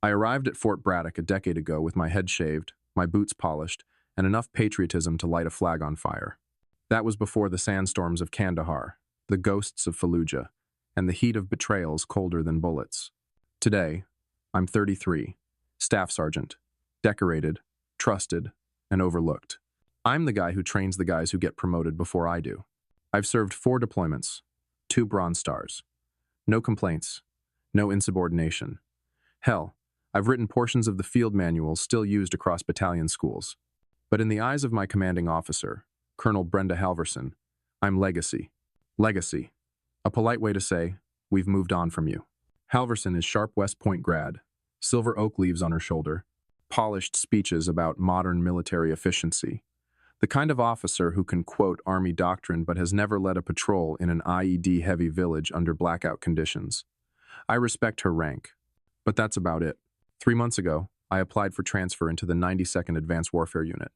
I arrived at Fort Braddock a decade ago with my head shaved, my boots polished, and enough patriotism to light a flag on fire. That was before the sandstorms of Kandahar, the ghosts of Fallujah, and the heat of betrayals colder than bullets. Today, I'm 33, staff sergeant, decorated, trusted, and overlooked. I'm the guy who trains the guys who get promoted before I do. I've served 4 deployments, 2 Bronze Stars. No complaints, no insubordination. Hell, I've written portions of the field manuals still used across battalion schools. But in the eyes of my commanding officer, Colonel Brenda Halverson, I'm legacy. Legacy. A polite way to say, we've moved on from you. Halverson is sharp West Point grad, silver oak leaves on her shoulder, polished speeches about modern military efficiency. The kind of officer who can quote Army doctrine but has never led a patrol in an IED-heavy village under blackout conditions. I respect her rank, but that's about it. 3 months ago, I applied for transfer into the 92nd Advanced Warfare Unit.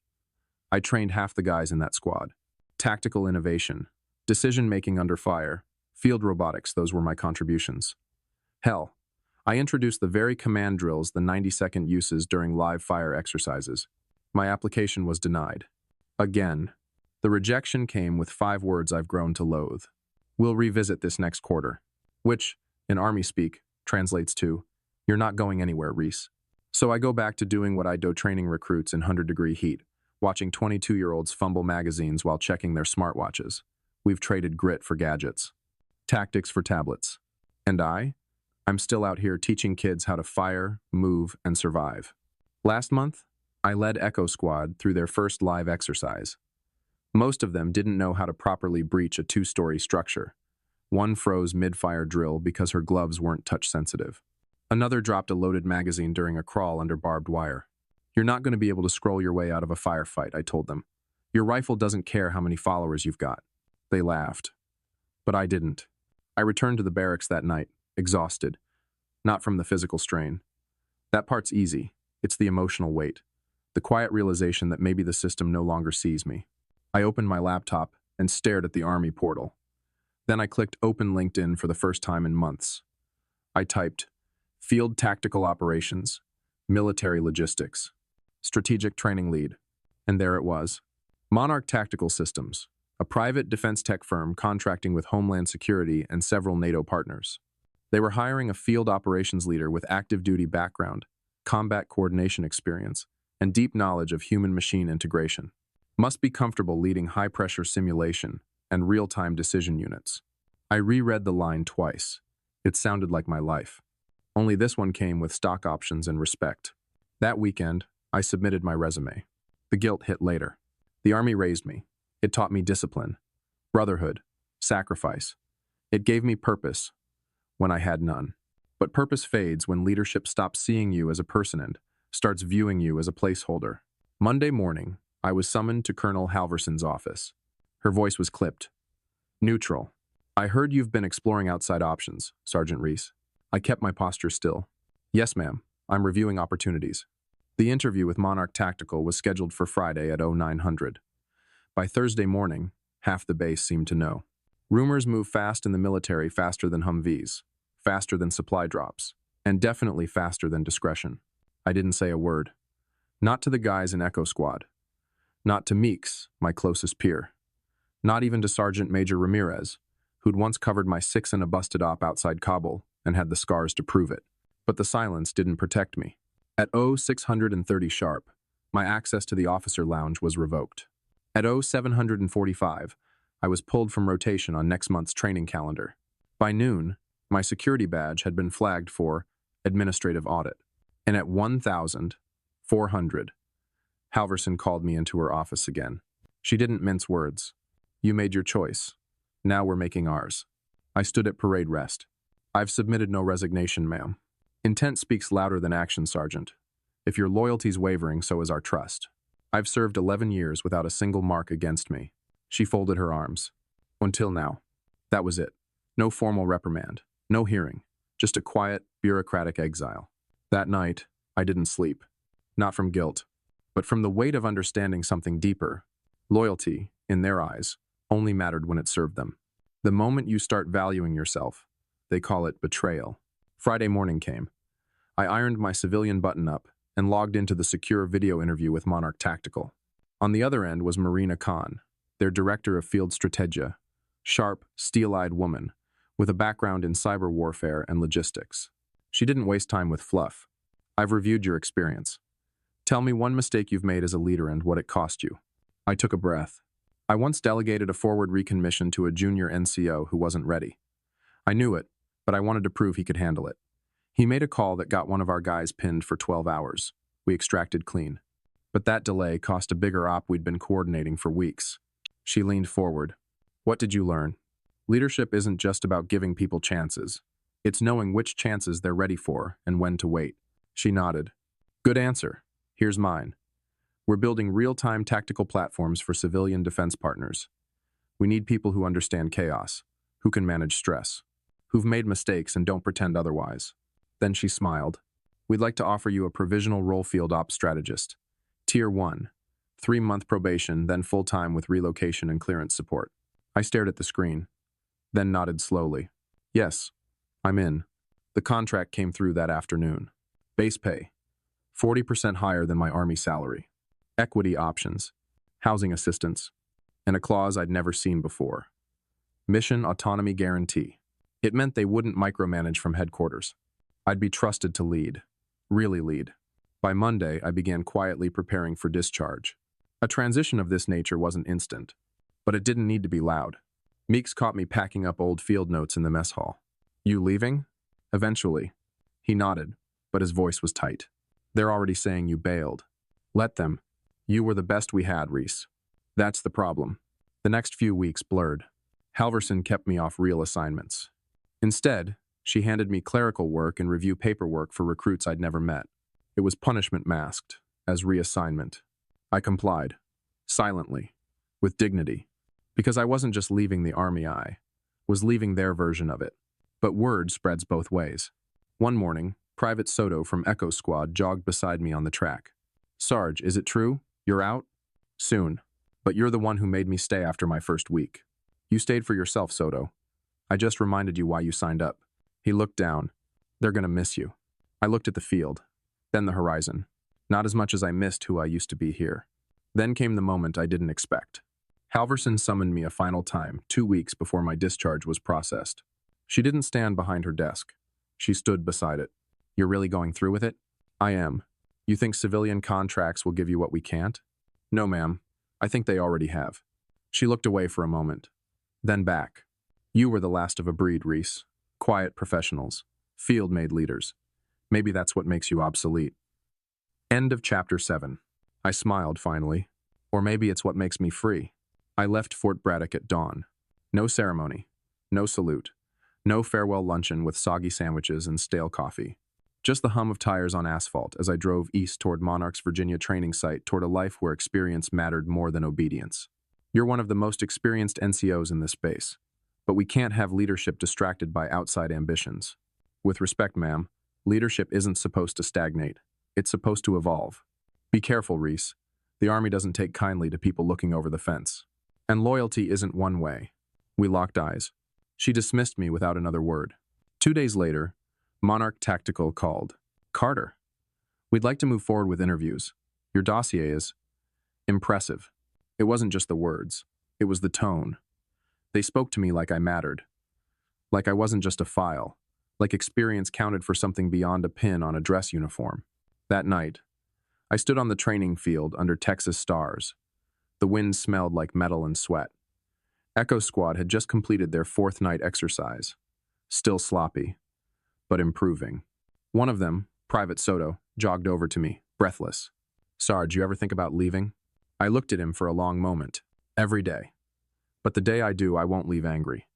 I trained half the guys in that squad. Tactical innovation, decision-making under fire, field robotics, those were my contributions. Hell, I introduced the very command drills the 92nd uses during live fire exercises. My application was denied. Again. The rejection came with 5 words I've grown to loathe. We'll revisit this next quarter. Which, in Army speak, translates to, you're not going anywhere, Reese. So I go back to doing what I do training recruits in 100-degree heat, watching 22-year-olds fumble magazines while checking their smartwatches. We've traded grit for gadgets. Tactics for tablets. And I'm still out here teaching kids how to fire, move, and survive. Last month, I led Echo Squad through their first live exercise. Most of them didn't know how to properly breach a 2-story structure. One froze mid-fire drill because her gloves weren't touch-sensitive. Another dropped a loaded magazine during a crawl under barbed wire. You're not going to be able to scroll your way out of a firefight, I told them. Your rifle doesn't care how many followers you've got. They laughed. But I didn't. I returned to the barracks that night, exhausted. Not from the physical strain. That part's easy. It's the emotional weight. The quiet realization that maybe the system no longer sees me. I opened my laptop and stared at the Army portal. Then I clicked open LinkedIn for the first time in months. I typed, Field Tactical Operations, Military Logistics, Strategic Training Lead, and there it was. Monarch Tactical Systems, a private defense tech firm contracting with Homeland Security and several NATO partners. They were hiring a field operations leader with active duty background, combat coordination experience, and deep knowledge of human-machine integration. Must be comfortable leading high-pressure simulation and real-time decision units. I reread the line twice. It sounded like my life. Only this one came with stock options and respect. That weekend, I submitted my resume. The guilt hit later. The Army raised me. It taught me discipline, brotherhood, sacrifice. It gave me purpose when I had none. But purpose fades when leadership stops seeing you as a person and starts viewing you as a placeholder. Monday morning, I was summoned to Colonel Halverson's office. Her voice was clipped. Neutral. I heard you've been exploring outside options, Sergeant Reese. I kept my posture still. Yes, ma'am. I'm reviewing opportunities. The interview with Monarch Tactical was scheduled for Friday at 0900. By Thursday morning, half the base seemed to know. Rumors move fast in the military, faster than Humvees, faster than supply drops, and definitely faster than discretion. I didn't say a word. Not to the guys in Echo Squad. Not to Meeks, my closest peer. Not even to Sergeant Major Ramirez, who'd once covered my 6 in a busted op outside Kabul and had the scars to prove it. But the silence didn't protect me. At 0630 sharp, my access to the officer lounge was revoked. At 0745, I was pulled from rotation on next month's training calendar. By noon, my security badge had been flagged for administrative audit. And at 1400, Halverson called me into her office again. She didn't mince words. You made your choice. Now we're making ours. I stood at parade rest. I've submitted no resignation, ma'am. Intent speaks louder than action, Sergeant. If your loyalty's wavering, so is our trust. I've served 11 years without a single mark against me. She folded her arms. Until now. That was it. No formal reprimand. No hearing. Just a quiet, bureaucratic exile. That night, I didn't sleep. Not from guilt, but from the weight of understanding something deeper. Loyalty, in their eyes, only mattered when it served them. The moment you start valuing yourself, they call it betrayal. Friday morning came. I ironed my civilian button-up and logged into the secure video interview with Monarch Tactical. On the other end was Marina Khan, their director of field strategia, sharp, steel-eyed woman with a background in cyber warfare and logistics. She didn't waste time with fluff. I've reviewed your experience. Tell me one mistake you've made as a leader and what it cost you. I took a breath. I once delegated a forward recon mission to a junior NCO who wasn't ready. I knew it, but I wanted to prove he could handle it. He made a call that got one of our guys pinned for 12 hours. We extracted clean. But that delay cost a bigger op we'd been coordinating for weeks. She leaned forward. What did you learn? Leadership isn't just about giving people chances. It's knowing which chances they're ready for and when to wait. She nodded. Good answer. Here's mine. We're building real-time tactical platforms for civilian defense partners. We need people who understand chaos, who can manage stress, who've made mistakes and don't pretend otherwise. Then she smiled. We'd like to offer you a provisional role field ops strategist. Tier 1, 3-month probation, then full-time with relocation and clearance support. I stared at the screen, then nodded slowly. Yes, I'm in. The contract came through that afternoon. Base pay, 40% higher than my Army salary. Equity options, housing assistance, and a clause I'd never seen before. Mission autonomy guarantee. It meant they wouldn't micromanage from headquarters. I'd be trusted to lead, really lead. By Monday, I began quietly preparing for discharge. A transition of this nature wasn't instant, but it didn't need to be loud. Meeks caught me packing up old field notes in the mess hall. You leaving? Eventually. He nodded, but his voice was tight. They're already saying you bailed. Let them. You were the best we had, Reese. That's the problem. The next few weeks blurred. Halverson kept me off real assignments. Instead, she handed me clerical work and review paperwork for recruits I'd never met. It was punishment masked as reassignment. I complied, silently, with dignity, because I wasn't just leaving the Army, I was leaving their version of it. But word spreads both ways. One morning, Private Soto from Echo Squad jogged beside me on the track. Sarge, is it true? You're out? Soon. But you're the one who made me stay after my first week. You stayed for yourself, Soto. I just reminded you why you signed up. He looked down. They're gonna miss you. I looked at the field, then the horizon. Not as much as I missed who I used to be here. Then came the moment I didn't expect. Halverson summoned me a final time, 2 weeks before my discharge was processed. She didn't stand behind her desk. She stood beside it. You're really going through with it? I am. You think civilian contracts will give you what we can't? No, ma'am. I think they already have. She looked away for a moment, then back. You were the last of a breed, Reese. Quiet professionals. Field-made leaders. Maybe that's what makes you obsolete. End of Chapter 7. I smiled finally. Or maybe it's what makes me free. I left Fort Braddock at dawn. No ceremony. No salute. No farewell luncheon with soggy sandwiches and stale coffee. Just the hum of tires on asphalt as I drove east toward Monarch's Virginia training site toward a life where experience mattered more than obedience. You're one of the most experienced NCOs in this space, but we can't have leadership distracted by outside ambitions. With respect, ma'am, leadership isn't supposed to stagnate. It's supposed to evolve. Be careful, Reese. The Army doesn't take kindly to people looking over the fence. And loyalty isn't one way. We locked eyes. She dismissed me without another word. 2 days later, Monarch Tactical called. Carter, we'd like to move forward with interviews. Your dossier is impressive. It wasn't just the words. It was the tone. They spoke to me like I mattered. Like I wasn't just a file. Like experience counted for something beyond a pin on a dress uniform. That night, I stood on the training field under Texas stars. The wind smelled like metal and sweat. Echo Squad had just completed their 4th night exercise. Still sloppy, but improving. One of them, Private Soto, jogged over to me, breathless. Sarge, you ever think about leaving? I looked at him for a long moment. Every day. But the day I do, I won't leave angry.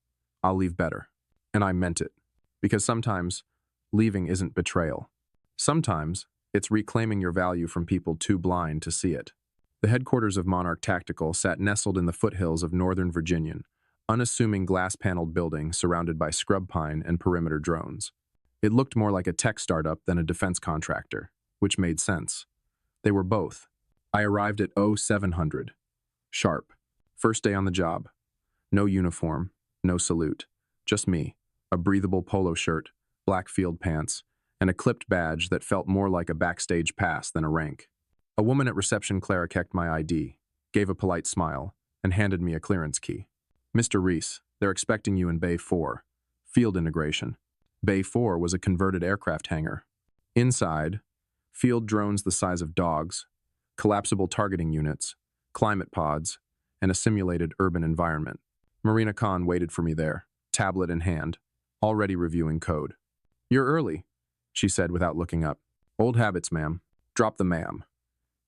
I'll leave better. And I meant it. Because sometimes, leaving isn't betrayal. Sometimes, it's reclaiming your value from people too blind to see it. The headquarters of Monarch Tactical sat nestled in the foothills of Northern Virginia, unassuming glass-paneled building surrounded by scrub pine and perimeter drones. It looked more like a tech startup than a defense contractor, which made sense. They were both. I arrived at 0700. Sharp. First day on the job. No uniform, no salute. Just me, a breathable polo shirt, black field pants, and a clipped badge that felt more like a backstage pass than a rank. A woman at reception checked my ID, gave a polite smile, and handed me a clearance key. "Mr. Reese, they're expecting you in Bay 4. Field integration." Bay 4 was a converted aircraft hangar. Inside, field drones the size of dogs, collapsible targeting units, climate pods, and a simulated urban environment. Marina Khan waited for me there, tablet in hand, already reviewing code. "You're early," she said without looking up. "Old habits, ma'am." "Drop the ma'am.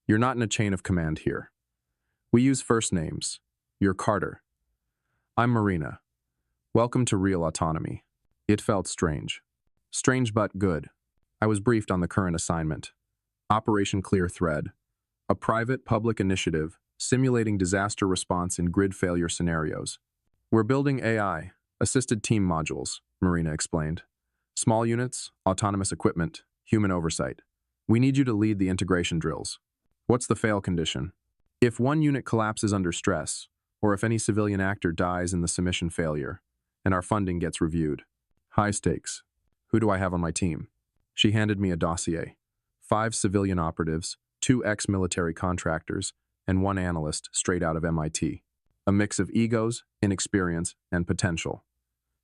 You're not in a chain of command here. We use first names. You're Carter. I'm Marina. Welcome to real autonomy." It felt strange. Strange but good. I was briefed on the current assignment. Operation Clear Thread, a private public initiative simulating disaster response in grid failure scenarios. "We're building AI, assisted team modules," Marina explained. "Small units, autonomous equipment, human oversight. We need you to lead the integration drills." "What's the fail condition?" "If one unit collapses under stress, or if any civilian actor dies in the submission failure, and our funding gets reviewed." "High stakes. Who do I have on my team?" She handed me a dossier. 5 civilian operatives, 2 ex-military contractors, and 1 analyst straight out of MIT. A mix of egos, inexperience, and potential.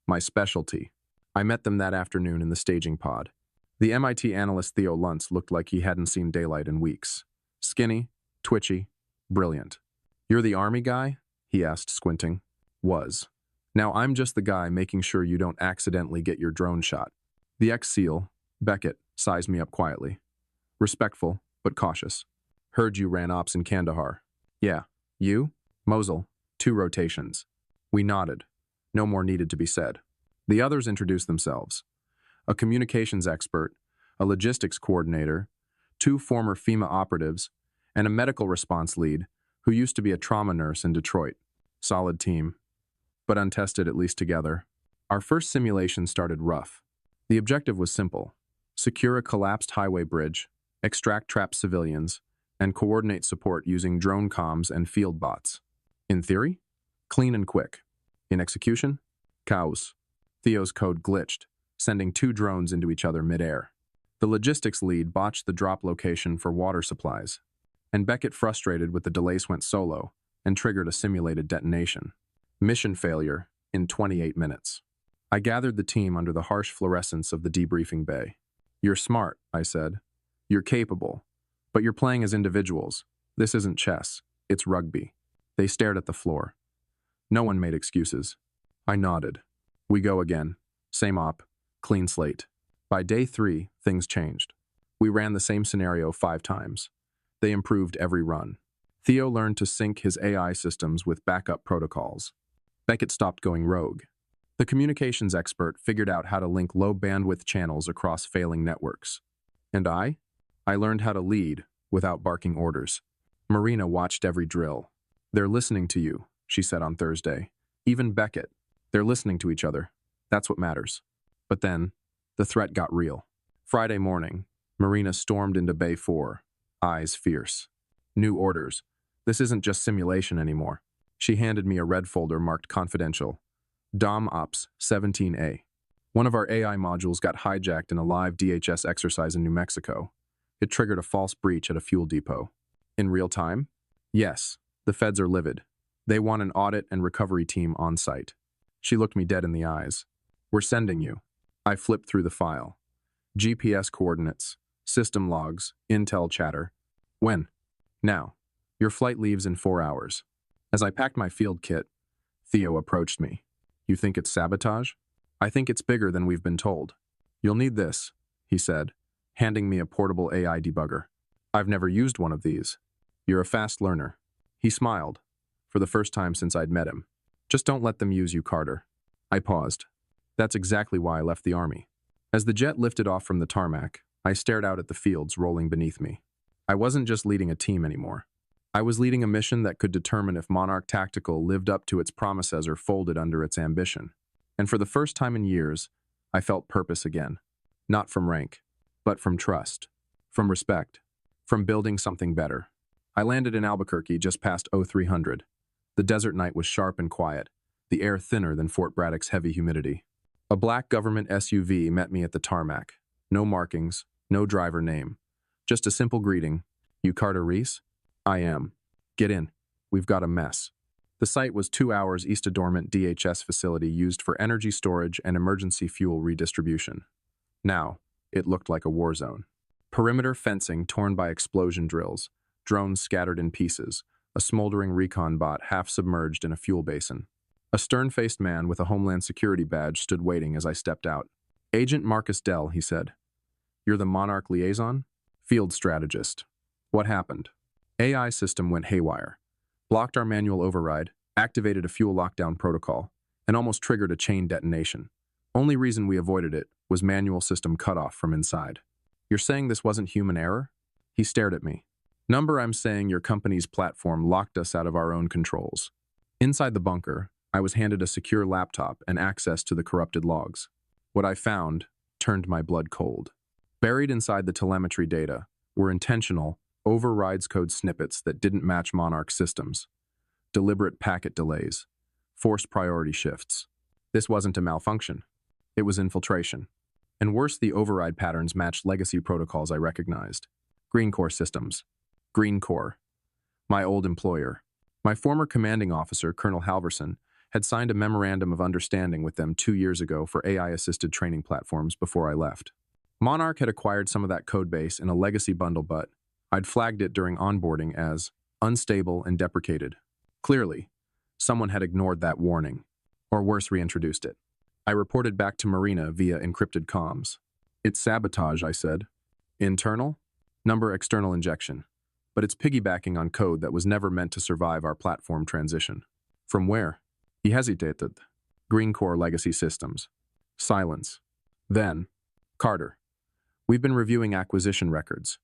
My specialty. I met them that afternoon in the staging pod. The MIT analyst Theo Luntz looked like he hadn't seen daylight in weeks. Skinny, twitchy, brilliant. "You're the army guy?" he asked, squinting. "Was. Now I'm just the guy making sure you don't accidentally get your drone shot." The ex-SEAL, Beckett, sized me up quietly. Respectful, but cautious. "Heard you ran ops in Kandahar." "Yeah. You?" "Mosul. 2 rotations." We nodded. No more needed to be said. The others introduced themselves. A communications expert, a logistics coordinator, 2 former FEMA operatives, and a medical response lead who used to be a trauma nurse in Detroit. Solid team, but untested at least together. Our first simulation started rough. The objective was simple: secure a collapsed highway bridge, extract trapped civilians, and coordinate support using drone comms and field bots. In theory, clean and quick. In execution, chaos. Theo's code glitched, sending 2 drones into each other mid-air. The logistics lead botched the drop location for water supplies, and Beckett, frustrated with the delays, went solo and triggered a simulated detonation. Mission failure in 28 minutes. I gathered the team under the harsh fluorescence of the debriefing bay. "You're smart," I said. "You're capable. But you're playing as individuals. This isn't chess. It's rugby." They stared at the floor. No one made excuses. I nodded. We go again. Same op. Clean slate. By day 3, things changed. We ran the same scenario 5 times. They improved every run. Theo learned to sync his AI systems with backup protocols. Beckett stopped going rogue. The communications expert figured out how to link low-bandwidth channels across failing networks. And I learned how to lead without barking orders. Marina watched every drill. "They're listening to you," she said on Thursday. "Even Beckett. They're listening to each other. That's what matters." But then, the threat got real. Friday morning, Marina stormed into Bay 4, eyes fierce. "New orders. This isn't just simulation anymore." She handed me a red folder marked confidential. "Dom Ops 17A. One of our AI modules got hijacked in a live DHS exercise in New Mexico. It triggered a false breach at a fuel depot." "In real time?" "Yes. The feds are livid. They want an audit and recovery team on site." She looked me dead in the eyes. "We're sending you." I flipped through the file. GPS coordinates, system logs, intel chatter. "When?" "Now. Your flight leaves in 4 hours." As I packed my field kit, Theo approached me. "You think it's sabotage?" "I think it's bigger than we've been told." "You'll need this," he said, handing me a portable AI debugger. "I've never used one of these." "You're a fast learner." He smiled, for the first time since I'd met him. "Just don't let them use you, Carter." I paused. That's exactly why I left the Army. As the jet lifted off from the tarmac, I stared out at the fields rolling beneath me. I wasn't just leading a team anymore. I was leading a mission that could determine if Monarch Tactical lived up to its promises or folded under its ambition. And for the first time in years, I felt purpose again. Not from rank, but from trust, from respect, from building something better. I landed in Albuquerque just past 0300. The desert night was sharp and quiet, the air thinner than Fort Braddock's heavy humidity. A black government SUV met me at the tarmac, No markings, no driver name. Just a simple greeting. You Carter Reese? I am. Get in. We've got a mess. The site was 2 hours east of dormant DHS facility used for energy storage and emergency fuel redistribution. Now, it looked like a war zone. Perimeter fencing torn by explosion drills, drones scattered in pieces, a smoldering recon bot half submerged in a fuel basin. A stern-faced man with a Homeland Security badge stood waiting as I stepped out. Agent Marcus Dell, he said. You're the Monarch liaison? Field strategist. What happened? AI system went haywire. Blocked our manual override, activated a fuel lockdown protocol, and almost triggered a chain detonation. Only reason we avoided it was manual system cutoff from inside. You're saying this wasn't human error? He stared at me. Number, I'm saying your company's platform locked us out of our own controls. Inside the bunker, I was handed a secure laptop and access to the corrupted logs. What I found turned my blood cold. Buried inside the telemetry data were intentional, overrides code snippets that didn't match Monarch systems, deliberate packet delays, forced priority shifts. This wasn't a malfunction. It was infiltration. And worse, the override patterns matched legacy protocols I recognized. Green Core systems. Green Core. My old employer. My former commanding officer, Colonel Halverson, had signed a memorandum of understanding with them 2 years ago for AI-assisted training platforms before I left. Monarch had acquired some of that codebase in a legacy bundle, but I'd flagged it during onboarding as unstable and deprecated. Clearly, someone had ignored that warning, or worse, reintroduced it. I reported back to Marina via encrypted comms. It's sabotage, I said. Internal? Number external injection. But it's piggybacking on code that was never meant to survive our platform transition. From where? He hesitated. Green Core legacy systems. Silence. Then, Carter. We've been reviewing acquisition records.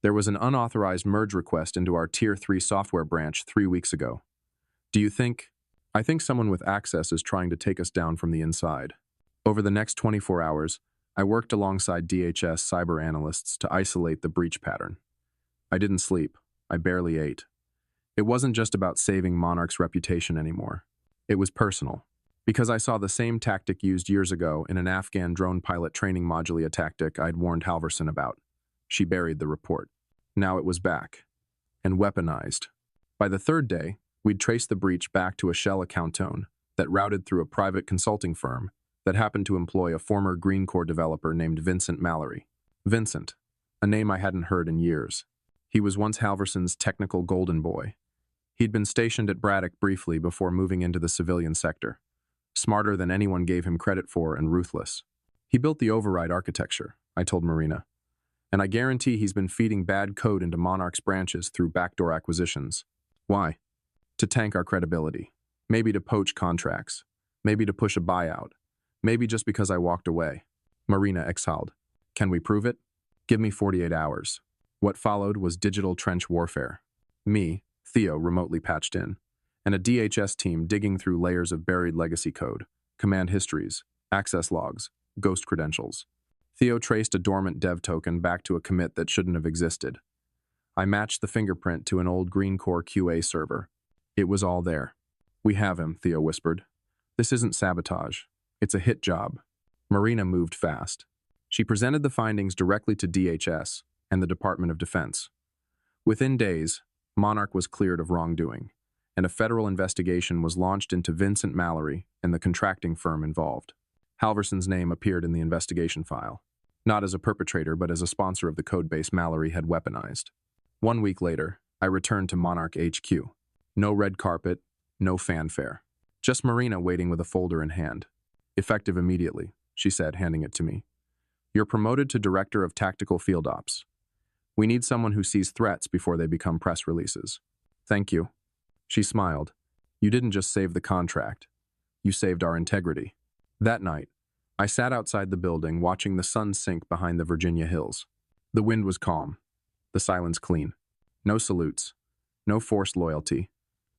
There was an unauthorized merge request into our Tier 3 software branch 3 weeks ago. Do you think? I think someone with access is trying to take us down from the inside. Over the next 24 hours, I worked alongside DHS cyber analysts to isolate the breach pattern. I didn't sleep. I barely ate. It wasn't just about saving Monarch's reputation anymore. It was personal. Because I saw the same tactic used years ago in an Afghan drone pilot training module tactic I'd warned Halverson about. She buried the report. Now it was back. And weaponized. By the third day, we'd traced the breach back to a shell account tone that routed through a private consulting firm that happened to employ a former Green Core developer named Vincent Mallory. Vincent, a name I hadn't heard in years. He was once Halverson's technical golden boy. He'd been stationed at Braddock briefly before moving into the civilian sector. Smarter than anyone gave him credit for and ruthless. He built the override architecture, I told Marina. And I guarantee he's been feeding bad code into Monarch's branches through backdoor acquisitions. Why? To tank our credibility. Maybe to poach contracts. Maybe to push a buyout. Maybe just because I walked away. Marina exhaled. Can we prove it? Give me 48 hours. What followed was digital trench warfare. Me, Theo, remotely patched in, and a DHS team digging through layers of buried legacy code, command histories, access logs, ghost credentials. Theo traced a dormant dev token back to a commit that shouldn't have existed. I matched the fingerprint to an old Green Core QA server. It was all there. We have him, Theo whispered. This isn't sabotage. It's a hit job. Marina moved fast. She presented the findings directly to DHS and the Department of Defense. Within days, Monarch was cleared of wrongdoing, and a federal investigation was launched into Vincent Mallory and the contracting firm involved. Halverson's name appeared in the investigation file, not as a perpetrator but as a sponsor of the codebase Mallory had weaponized. 1 week later, I returned to Monarch HQ. No red carpet, no fanfare. Just Marina waiting with a folder in hand. Effective immediately, she said, handing it to me. You're promoted to Director of Tactical Field Ops. We need someone who sees threats before they become press releases. Thank you. She smiled. You didn't just save the contract. You saved our integrity. That night, I sat outside the building watching the sun sink behind the Virginia hills. The wind was calm. The silence clean. No salutes. No forced loyalty.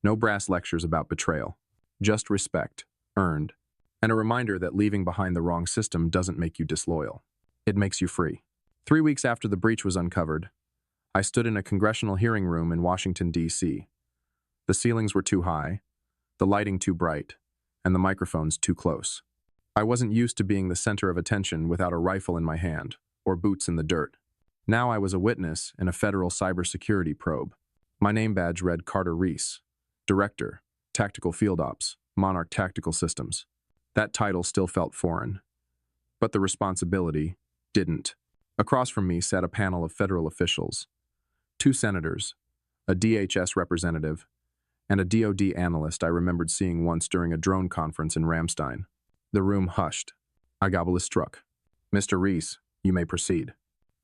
No brass lectures about betrayal. Just respect, earned, and a reminder that leaving behind the wrong system doesn't make you disloyal. It makes you free. 3 weeks after the breach was uncovered, I stood in a congressional hearing room in Washington, D.C. The ceilings were too high, the lighting too bright, and the microphones too close. I wasn't used to being the center of attention without a rifle in my hand, or boots in the dirt. Now I was a witness in a federal cybersecurity probe. My name badge read Carter Reese, Director, Tactical Field Ops, Monarch Tactical Systems. That title still felt foreign, but the responsibility didn't. Across from me sat a panel of federal officials, 2 senators, a DHS representative, and a DoD analyst I remembered seeing once during a drone conference in Ramstein. The room hushed. I struck. "Mr. Reese, you may proceed."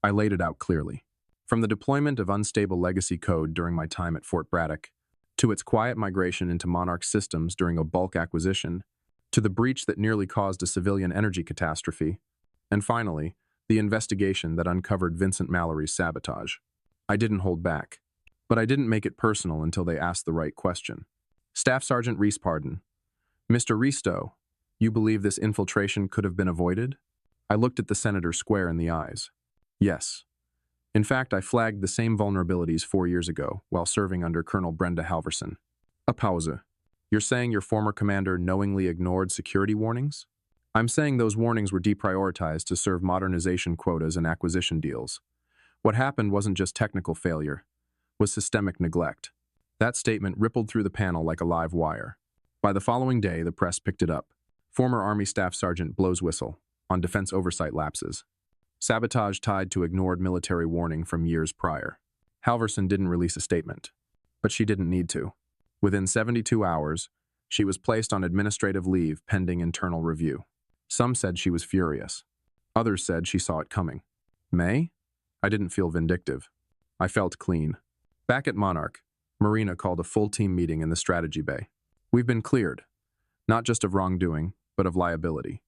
I laid it out clearly. From the deployment of unstable legacy code during my time at Fort Braddock, to its quiet migration into Monarch systems during a bulk acquisition, to the breach that nearly caused a civilian energy catastrophe, and finally, the investigation that uncovered Vincent Mallory's sabotage. I didn't hold back. But I didn't make it personal until they asked the right question. "Staff Sergeant Reese, pardon. Mr. Risto, you believe this infiltration could have been avoided?" I looked at the senator square in the eyes. Yes. In fact, I flagged the same vulnerabilities 4 years ago while serving under Colonel Brenda Halverson. A pause. You're saying your former commander knowingly ignored security warnings? I'm saying those warnings were deprioritized to serve modernization quotas and acquisition deals. What happened wasn't just technical failure, was systemic neglect. That statement rippled through the panel like a live wire. By the following day, the press picked it up. Former Army Staff Sergeant blows whistle on defense oversight lapses. Sabotage tied to ignored military warning from years prior. Halverson didn't release a statement, but she didn't need to. Within 72 hours, she was placed on administrative leave pending internal review. Some said she was furious. Others said she saw it coming. May? I didn't feel vindictive. I felt clean. Back at Monarch, Marina called a full team meeting in the strategy bay. We've been cleared, not just of wrongdoing, but of liability.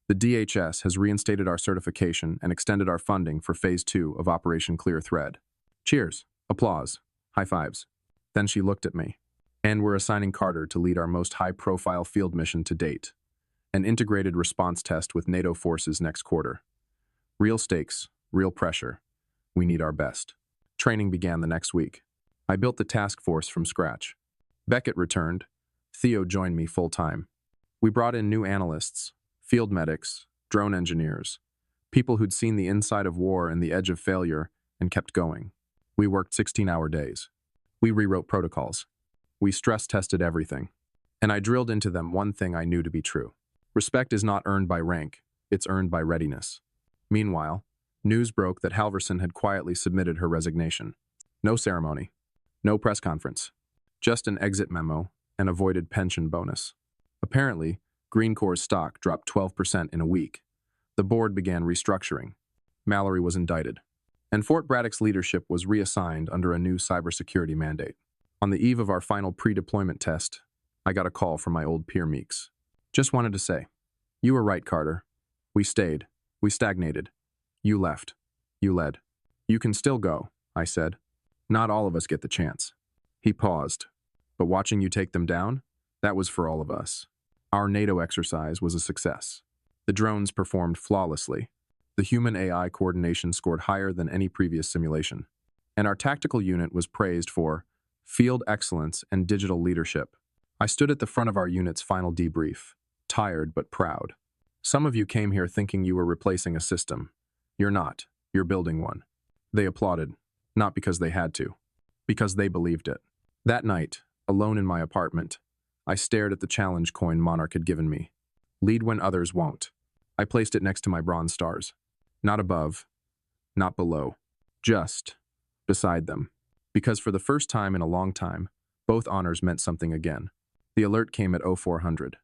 The DHS has reinstated our certification and extended our funding for Phase 2 of Operation Clear Thread. Cheers, applause, high fives. Then she looked at me. And we're assigning Carter to lead our most high-profile field mission to date, an integrated response test with NATO forces next quarter. Real stakes, real pressure. We need our best. Training began the next week. I built the task force from scratch. Beckett returned. Theo joined me full-time. We brought in new analysts, field medics, drone engineers, people who'd seen the inside of war and the edge of failure and kept going. We worked 16-hour days. We rewrote protocols. We stress-tested everything. And I drilled into them one thing I knew to be true. Respect is not earned by rank, it's earned by readiness. Meanwhile, news broke that Halverson had quietly submitted her resignation. No ceremony, no press conference, just an exit memo and avoided pension bonus. Apparently, Green Corps' stock dropped 12% in a week. The board began restructuring. Mallory was indicted. And Fort Braddock's leadership was reassigned under a new cybersecurity mandate. On the eve of our final pre-deployment test, I got a call from my old peer Meeks. Just wanted to say, you were right, Carter. We stayed. We stagnated. You left. You led. You can still go, I said. Not all of us get the chance. He paused. But watching you take them down, that was for all of us. Our NATO exercise was a success. The drones performed flawlessly. The human-AI coordination scored higher than any previous simulation. And our tactical unit was praised for field excellence and digital leadership. I stood at the front of our unit's final debrief, tired but proud. Some of you came here thinking you were replacing a system. You're not. You're building one. They applauded, not because they had to, because they believed it. That night, alone in my apartment, I stared at the challenge coin Monarch had given me. Lead when others won't. I placed it next to my bronze stars. Not above, not below, just beside them. Because for the first time in a long time, both honors meant something again. The alert came at 0400.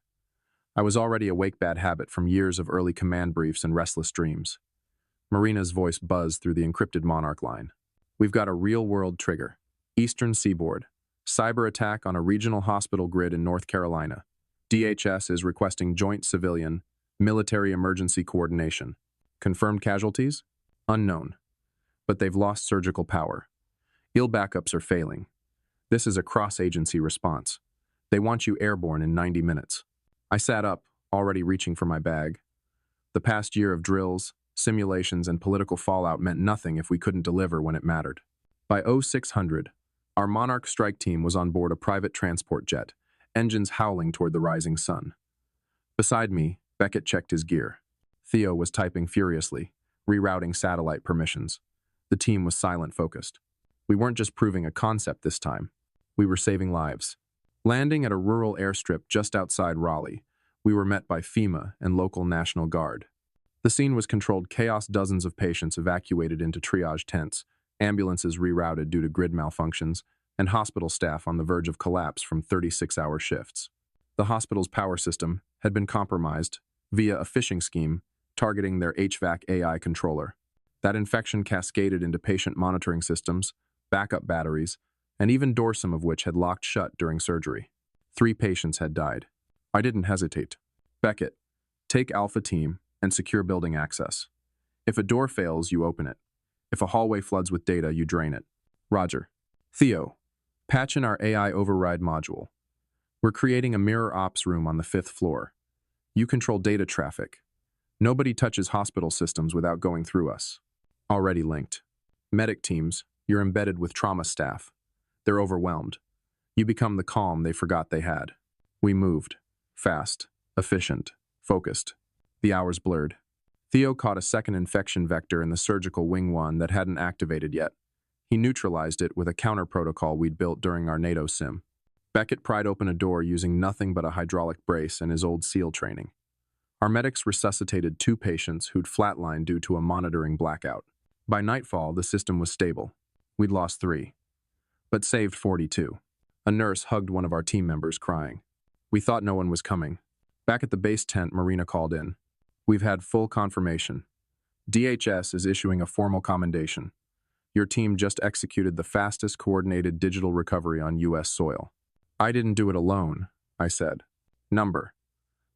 I was already awake bad habit from years of early command briefs and restless dreams. Marina's voice buzzed through the encrypted Monarch line. We've got a real-world trigger. Eastern Seaboard. Cyber attack on a regional hospital grid in North Carolina. DHS is requesting joint civilian, military emergency coordination. Confirmed casualties? Unknown. But they've lost surgical power. Ill backups are failing. This is a cross-agency response. They want you airborne in 90 minutes. I sat up, already reaching for my bag. The past year of drills, simulations, and political fallout meant nothing if we couldn't deliver when it mattered. By 0600, our Monarch strike team was on board a private transport jet, engines howling toward the rising sun. Beside me, Beckett checked his gear. Theo was typing furiously, rerouting satellite permissions. The team was silent-focused. We weren't just proving a concept this time. We were saving lives. Landing at a rural airstrip just outside Raleigh, we were met by FEMA and local National Guard. The scene was controlled chaos, dozens of patients evacuated into triage tents, ambulances rerouted due to grid malfunctions, and hospital staff on the verge of collapse from 36-hour shifts. The hospital's power system had been compromised via a phishing scheme targeting their HVAC AI controller. That infection cascaded into patient monitoring systems, backup batteries, and even doors, some of which had locked shut during surgery. 3 patients had died. I didn't hesitate. Beckett, take Alpha Team and secure building access. If a door fails, you open it. If a hallway floods with data, you drain it. Roger. Theo, patch in our AI override module. We're creating a mirror ops room on the 5th floor. You control data traffic. Nobody touches hospital systems without going through us. Already linked. Medic teams, you're embedded with trauma staff. They're overwhelmed. You become the calm they forgot they had. We moved. Fast, efficient, focused. The hours blurred. Theo caught a second infection vector in the surgical wing one that hadn't activated yet. He neutralized it with a counter protocol we'd built during our NATO sim. Beckett pried open a door using nothing but a hydraulic brace and his old SEAL training. Our medics resuscitated 2 patients who'd flatlined due to a monitoring blackout. By nightfall, the system was stable. We'd lost 3, but saved 42. A nurse hugged one of our team members, crying. We thought no one was coming. Back at the base tent, Marina called in. We've had full confirmation. DHS is issuing a formal commendation. Your team just executed the fastest coordinated digital recovery on U.S. soil. I didn't do it alone, I said. Number.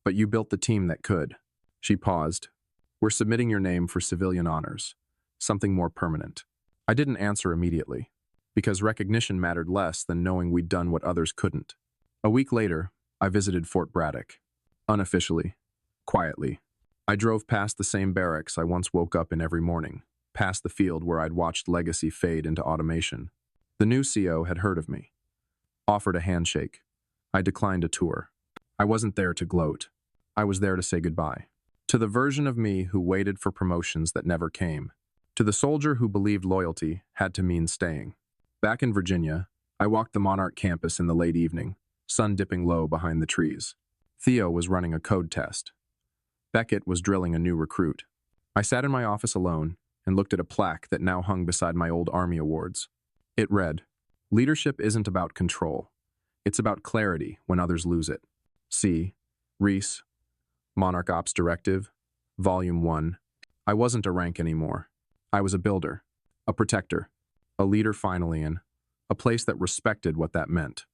But you built the team that could. She paused. We're submitting your name for civilian honors. Something more permanent. I didn't answer immediately, because recognition mattered less than knowing we'd done what others couldn't. A week later, I visited Fort Braddock. Unofficially. Quietly. I drove past the same barracks I once woke up in every morning, past the field where I'd watched legacy fade into automation. The new CO had heard of me. Offered a handshake. I declined a tour. I wasn't there to gloat. I was there to say goodbye. To the version of me who waited for promotions that never came. To the soldier who believed loyalty had to mean staying. Back in Virginia, I walked the Monarch campus in the late evening, sun dipping low behind the trees. Theo was running a code test. Beckett was drilling a new recruit. I sat in my office alone and looked at a plaque that now hung beside my old Army awards. It read, "Leadership isn't about control. It's about clarity when others lose it." See, Reese, Monarch Ops Directive, Volume 1. I wasn't a rank anymore. I was a builder, a protector, a leader finally, in a place that respected what that meant.